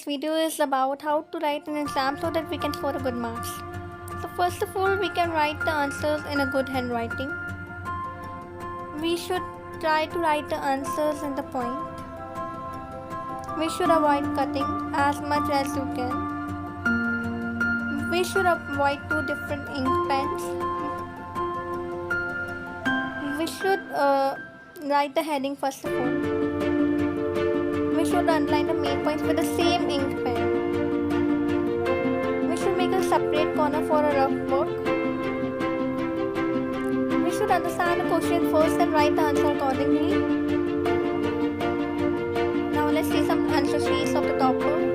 this video is about how to write an exam so that we can score a good marks. So first of all, we can write the answers in a good handwriting. We should try to write the answers in the point. We should avoid cutting as much as you can. We should avoid two different ink pens. We should write the heading first of all. We should underline the main points with the same ink pen. We should make a separate corner for a rough work. We should understand the question first and write the answer accordingly. Now let's see some answer sheets of the topper.